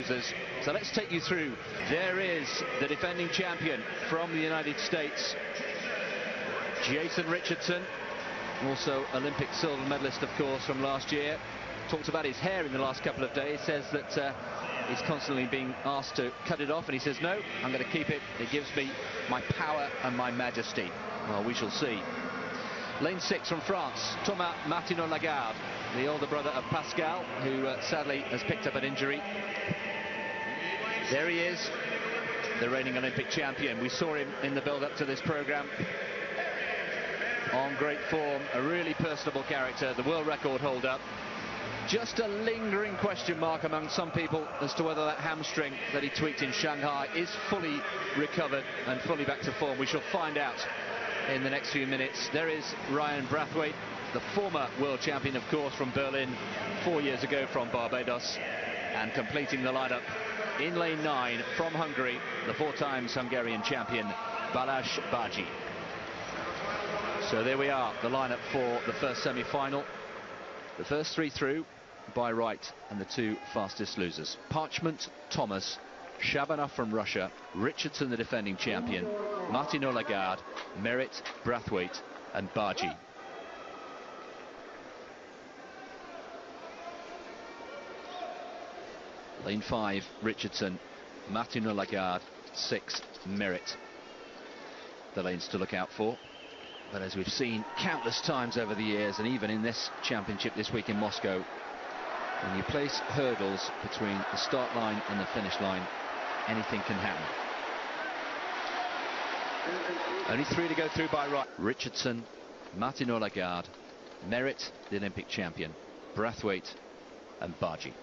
losers. So let's take you through. There is the defending champion from the United States, Jason Richardson, also Olympic silver medalist, of course, from last year. Talked about his hair in the last couple of days, says that he's constantly being asked to cut it off, and he says, no, I'm going to keep it. It gives me my power and my majesty. Well, we shall see. Lane 6 from France, Thomas Martinot-Lagarde, the older brother of Pascal, who sadly has picked up an injury. There he is, the reigning Olympic champion. We saw him in the build-up to this programme. On great form, a really personable character, the world record holder. Just a lingering question mark among some people as to whether that hamstring that he tweaked in Shanghai is fully recovered and fully back to form. We shall find out in the next few minutes. There is Ryan Brathwaite, the former world champion, of course, from Berlin 4 years ago from Barbados, and completing the lineup in lane 9 from Hungary, the 4 times Hungarian champion Balázs Bágyi. So there we are, the lineup for the first semi-final. The first 3 through by right, and the 2 fastest losers: Parchment, Thomas, Shabanov from Russia, Richardson, the defending champion, Martinot-Lagarde, Merritt, Brathwaite and Bágyi. Lane 5, Richardson, Martinot-Lagarde, 6, Merritt. The lanes to look out for. But as we've seen countless times over the years, and even in this championship this week in Moscow, when you place hurdles between the start line and the finish line, anything can happen. Only 3 to go through by right. Richardson, Martinot-Lagarde, Merritt, the Olympic champion, Brathwaite and Bágyi.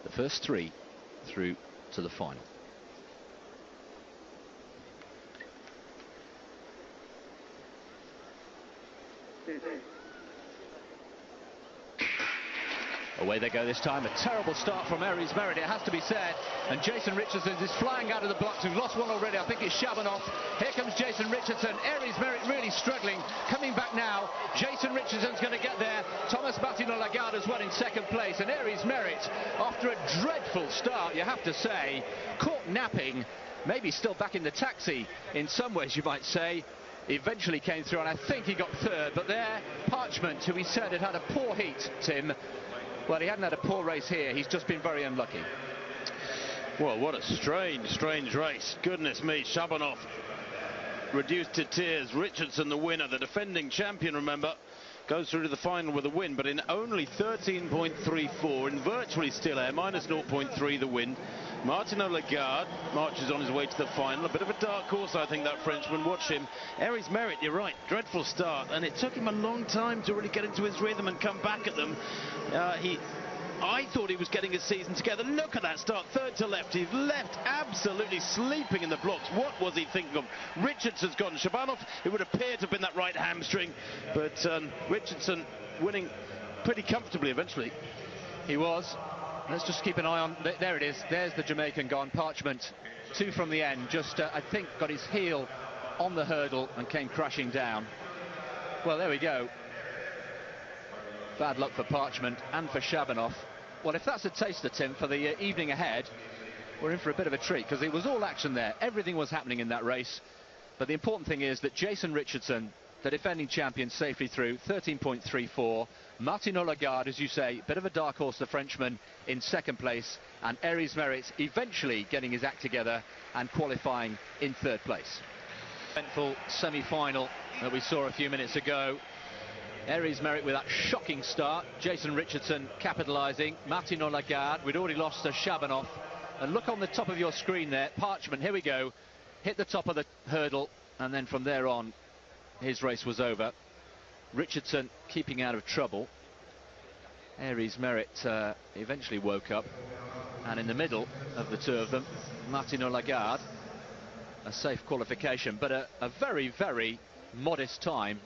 The first 3 through to the final. Away they go this time. A terrible start from Aries Merritt, it has to be said. And Jason Richardson is flying out of the blocks. We've lost one already. I think it's Shabanov. Here comes Jason Richardson. Aries Merritt really struggling. Coming back now. Jason Richardson's going to get there. Thomas Martinot-Lagarde as well in second place. And Aries Merritt, after a dreadful start, you have to say, caught napping, maybe still back in the taxi in some ways, you might say. Eventually came through, and I think he got third. But there, Parchment, who he said had a poor heat, Tim. Well, he hadn't had a poor race here. He's just been very unlucky. Well, what a strange race. Goodness me, Shabanov reduced to tears. Richardson, the winner, the defending champion, remember, goes through to the final with a win, but in only 13.34, in virtually still air, minus 0.3 the win. Martinot-Lagarde marches on his way to the final. A bit of a dark horse, I think, that Frenchman. Watch him. Aries Merritt, you're right, dreadful start, and it took him a long time to really get into his rhythm and come back at them. I thought he was getting his season together. Look at that start, third to left. He's left absolutely sleeping in the blocks. What was he thinking of? Richardson's gone. Shabanov, it would appear to have been that right hamstring, but Richardson winning pretty comfortably eventually. He was. Let's just keep an eye on. There it is. There's the Jamaican gone. Parchment, 2 from the end. Just, I think, got his heel on the hurdle and came crashing down. Well, there we go. Bad luck for Parchment and for Shabanov. Well, if that's a taster, Tim, for the evening ahead, we're in for a bit of a treat, because it was all action there. Everything was happening in that race. But the important thing is that Jason Richardson, the defending champion, safely through, 13.34. Martinot-Lagarde, as you say, bit of a dark horse, the Frenchman, in second place. And Aries Merritt eventually getting his act together and qualifying in third place. Eventful semi-final that we saw a few minutes ago. Aries Merritt with that shocking start. Jason Richardson capitalising. Martinot-Lagarde, we'd already lost to Shabanov. And look on the top of your screen there, Parchment, here we go. Hit the top of the hurdle, and then from there on, his race was over. Richardson keeping out of trouble. Aries Merritt eventually woke up, and in the middle of the 2 of them, Martinot-Lagarde, a safe qualification, but a very, very modest time.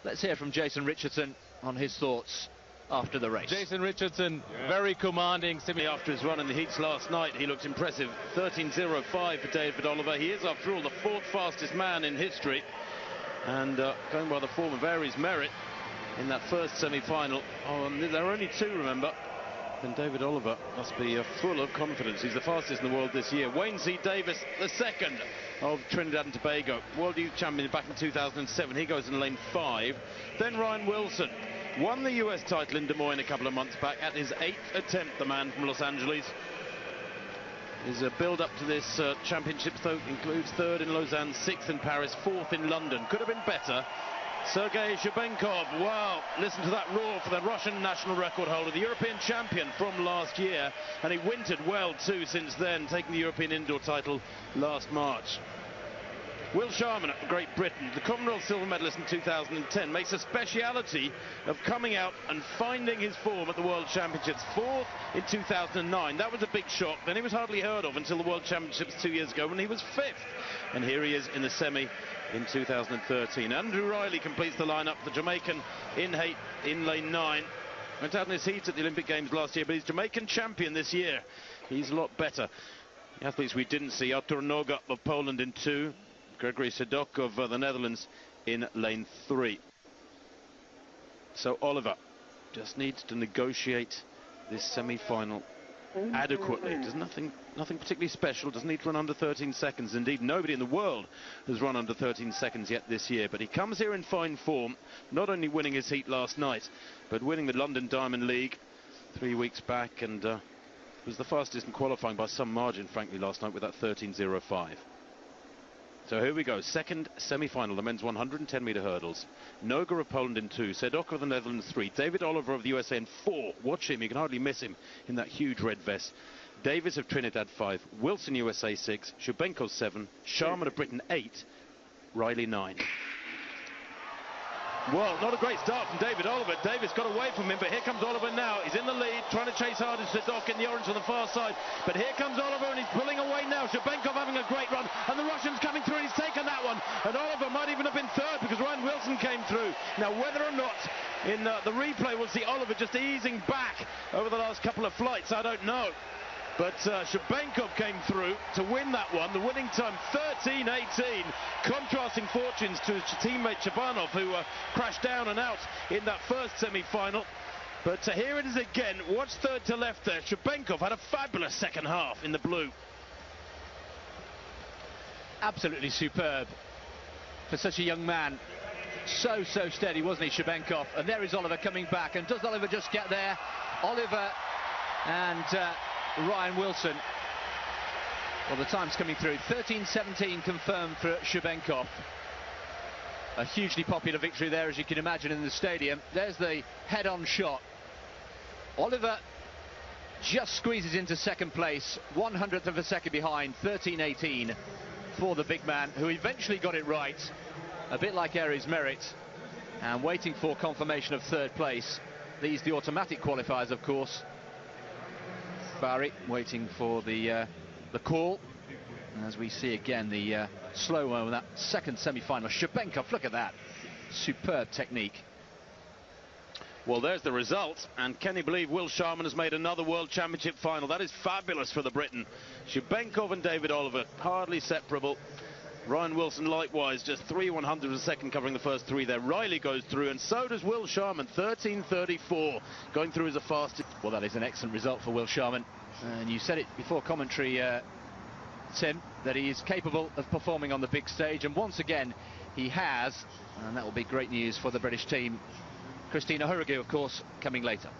Let's hear from Jason Richardson on his thoughts after the race. Jason Richardson, very commanding. After his run in the heats last night, he looked impressive. 13.05 for David Oliver. He is, after all, the 4th fastest man in history. And going by the form of Aries Merritt, in that first semi-final. Oh, and there are only 2, remember. And David Oliver must be full of confidence. He's the fastest in the world this year. Wayne C. Davis, the second of Trinidad and Tobago, World Youth Champion back in 2007. He goes in lane 5. Then Ryan Wilson won the US title in Des Moines a couple of months back at his 8th attempt, the man from Los Angeles. His build-up to this championships, though, includes 3rd in Lausanne, 6th in Paris, 4th in London. Could have been better. Sergei Shabenkov, wow, listen to that roar for the Russian national record holder, the European champion from last year, and he wintered well too since then, taking the European indoor title last March. Will Sharman of Great Britain, the Commonwealth silver medalist in 2010, makes a speciality of coming out and finding his form at the World Championships. 4th in 2009, that was a big shock. Then he was hardly heard of until the World Championships 2 years ago when he was 5th. And here he is in the semi in 2013. Andrew Riley completes the lineup, the Jamaican in lane 9. Went out in his heat at the Olympic Games last year, but he's Jamaican champion this year. He's a lot better. The athletes we didn't see, Artur Noga of Poland in 2. Gregory Sedok of the Netherlands in lane 3. So Oliver just needs to negotiate this semi-final adequately. Does nothing particularly special. Doesn't need to run under 13 seconds. Indeed, nobody in the world has run under 13 seconds yet this year. But he comes here in fine form, not only winning his heat last night, but winning the London Diamond League 3 weeks back, and was the fastest in qualifying by some margin, frankly, last night with that 13.05. So here we go, second semi-final, the men's 110-metre hurdles. Noga of Poland in 2, Sedok of the Netherlands 3, David Oliver of the USA in 4. Watch him, you can hardly miss him in that huge red vest. Davis of Trinidad 5, Wilson USA 6, Shabenkov 7, Sharman of Britain 8, Riley 9. Well, not a great start from David Oliver. Davis got away from him, but here comes Oliver now. He's in the lead, trying to chase hard as Sedok in the orange on the far side. But here comes Oliver, and he's pulling away now. Shabenkov having a great run, and the Russian's coming through, and he's taken that one. And Oliver might even have been 3rd because Ryan Wilson came through. Now, whether or not in the replay we'll see Oliver just easing back over the last couple of flights, I don't know. But Shabenkov came through to win that one. The winning time, 13.18. Contrasting fortunes to his teammate Chabanov, who crashed down and out in that first semi-final. But here it is again. Watch 3rd to left there. Shabenkov had a fabulous second half in the blue. Absolutely superb for such a young man. So steady, wasn't he, Shabenkov? And there is Oliver coming back. And does Oliver just get there? Oliver and Ryan Wilson. Well, the time's coming through. 13.17 confirmed for Shabenkov. A hugely popular victory there, as you can imagine, in the stadium. There's the head-on shot. Oliver just squeezes into second place, 100th of a second behind, 13.18 for the big man, who eventually got it right, a bit like Aries Merritt, and waiting for confirmation of 3rd place. These the automatic qualifiers, of course. Barry waiting for the call. And as we see again, the slow-mo in that second semi-final. Shabenkov, look at that. Superb technique. Well, there's the result, and can you believe Will Sharman has made another World Championship final? That is fabulous for the Briton. Shabenkov and David Oliver, hardly separable. Ryan Wilson likewise, just 3/100 of a second covering the first 3 there. Riley goes through, and so does Will Sharman, 13.34, going through as the fastest. Well, that is an excellent result for Will Sharman. And you said it before commentary, Tim, that he is capable of performing on the big stage, and once again he has, and that will be great news for the British team. Christina Hurrigu, of course, coming later.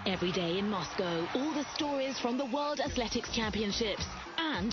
Every day in Moscow, all the stories from the World Athletics Championships and